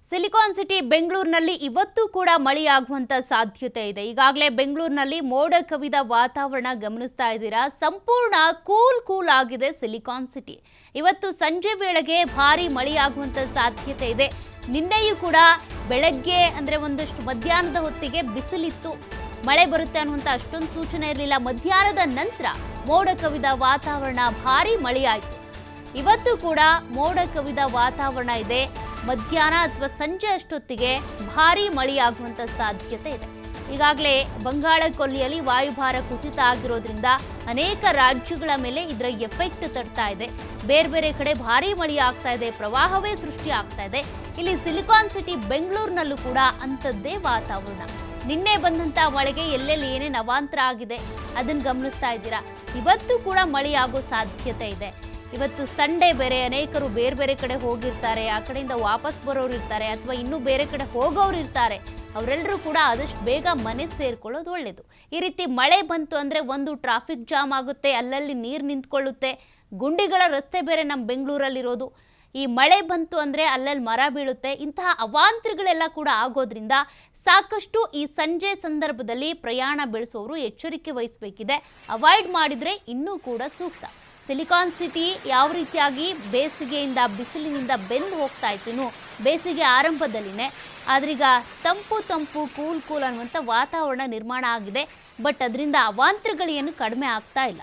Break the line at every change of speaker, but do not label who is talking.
Silicon city ಬೆಂಗಳೂರಿನಲ್ಲಿ ಇವತ್ತು ಕೂಡ ಮಳೆಯಾಗುವಂತ ಸಾಧ್ಯತೆ ಇದೆ. ಈಗಾಗಲೇ ಬೆಂಗಳೂರಿನಲ್ಲಿ ಮೋಡ ಕವಿದ ವಾತಾವರಣ ಗಮನಿಸ್ತಾ ಇದ್ದೀರಾ. ಸಂಪೂರ್ಣ ಕೂಲ್ ಆಗಿದೆ ಸಿಲಿಕಾನ್ ಸಿಟಿ. ಇವತ್ತು ಸಂಜೆ ವೇಳೆಗೆ ಭಾರಿ ಮಳೆಯಾಗುವಂತ ಸಾಧ್ಯತೆ ಇದೆ. ನಿನ್ನೆಯೂ ಕೂಡ ಬೆಳಗ್ಗೆ ಅಂದ್ರೆ ಒಂದಷ್ಟು ಮಧ್ಯಾಹ್ನದ ಹೊತ್ತಿಗೆ ಬಿಸಿಲಿತ್ತು, ಮಳೆ ಬರುತ್ತೆ ಅನ್ನುವಂತ ಅಷ್ಟೊಂದು ಸೂಚನೆ ಇರಲಿಲ್ಲ. ಮಧ್ಯಾಹ್ನದ ನಂತರ ಮೋಡ ಕವಿದ ವಾತಾವರಣ, ಭಾರಿ ಮಳೆಯಾಯಿತು. ಇವತ್ತು ಕೂಡ ಮೋಡ ಕವಿದ ವಾತಾವರಣ ಇದೆ. ಮಧ್ಯಾಹ್ನ ಅಥವಾ ಸಂಜೆ ಅಷ್ಟೊತ್ತಿಗೆ ಭಾರಿ ಮಳೆಯಾಗುವಂತ ಸಾಧ್ಯತೆ ಇದೆ. ಈಗಾಗಲೇ ಬಂಗಾಳ ಕೊಲ್ಲಿಯಲ್ಲಿ ವಾಯುಭಾರ ಕುಸಿತ ಆಗಿರೋದ್ರಿಂದ ಅನೇಕ ರಾಜ್ಯಗಳ ಮೇಲೆ ಇದರ ಎಫೆಕ್ಟ್ ತಡ್ತಾ ಇದೆ. ಬೇರೆ ಬೇರೆ ಕಡೆ ಭಾರಿ ಮಳೆ ಆಗ್ತಾ ಇದೆ, ಪ್ರವಾಹವೇ ಸೃಷ್ಟಿ ಆಗ್ತಾ ಇದೆ. ಇಲ್ಲಿ ಸಿಲಿಕಾನ್ ಸಿಟಿ ಬೆಂಗಳೂರಿನಲ್ಲೂ ಕೂಡ ಅಂಥದ್ದೇ ವಾತಾವರಣ. ನಿನ್ನೆ ಬಂದಂತ ಮಳೆಗೆ ಎಲ್ಲೆಲ್ಲಿ ಏನೇನು ಅವಾಂತರ ಆಗಿದೆ ಅದನ್ನ ಗಮನಿಸ್ತಾ ಇದ್ದೀರಾ. ಇವತ್ತು ಕೂಡ ಮಳೆಯಾಗೋ ಸಾಧ್ಯತೆ ಇದೆ. ಇವತ್ತು ಸಂಡೇ ಬೇರೆ, ಅನೇಕರು ಬೇರೆ ಬೇರೆ ಕಡೆ ಹೋಗಿರ್ತಾರೆ, ಆ ಕಡೆಯಿಂದ ವಾಪಸ್ ಬರೋರು ಇರ್ತಾರೆ, ಅಥವಾ ಇನ್ನೂ ಬೇರೆ ಕಡೆ ಹೋಗೋರು ಇರ್ತಾರೆ. ಅವರೆಲ್ಲರೂ ಕೂಡ ಆದಷ್ಟು ಬೇಗ ಮನೆ ಸೇರ್ಕೊಳ್ಳೋದು ಒಳ್ಳೆಯದು. ಈ ರೀತಿ ಮಳೆ ಬಂತು ಅಂದರೆ ಒಂದು ಟ್ರಾಫಿಕ್ ಜಾಮ್ ಆಗುತ್ತೆ, ಅಲ್ಲಲ್ಲಿ ನೀರು ನಿಂತ್ಕೊಳ್ಳುತ್ತೆ. ಗುಂಡಿಗಳ ರಸ್ತೆ ಬೇರೆ ನಮ್ಮ ಬೆಂಗಳೂರಲ್ಲಿರೋದು. ಈ ಮಳೆ ಬಂತು ಅಂದರೆ ಅಲ್ಲಲ್ಲಿ ಮರ ಬೀಳುತ್ತೆ. ಇಂತಹ ಅವಾಂತರಗಳೆಲ್ಲ ಕೂಡ ಆಗೋದ್ರಿಂದ ಸಾಕಷ್ಟು ಈ ಸಂಜೆ ಸಂದರ್ಭದಲ್ಲಿ ಪ್ರಯಾಣ ಬೆಳೆಸುವವರು ಎಚ್ಚರಿಕೆ ವಹಿಸಬೇಕಿದೆ. ಅವಾಯ್ಡ್ ಮಾಡಿದರೆ ಇನ್ನೂ ಕೂಡ ಸೂಕ್ತ. ಸಿಲಿಕಾನ್ ಸಿಟಿ ಯಾವ ರೀತಿಯಾಗಿ ಬೇಸಿಗೆಯಿಂದ, ಬಿಸಿಲಿನಿಂದ ಬೆಂದು ಹೋಗ್ತಾ ಇತ್ತು ಬೇಸಿಗೆ ಆರಂಭದಲ್ಲಿನೇ, ಆದ್ರೀಗ ತಂಪು ಕೂಲ್ ಅನ್ನುವಂಥ ವಾತಾವರಣ ನಿರ್ಮಾಣ ಆಗಿದೆ. ಬಟ್ ಅದರಿಂದ ಅವಾಂತರಗಳೇನು ಕಡಿಮೆ ಆಗ್ತಾ ಇಲ್ಲ.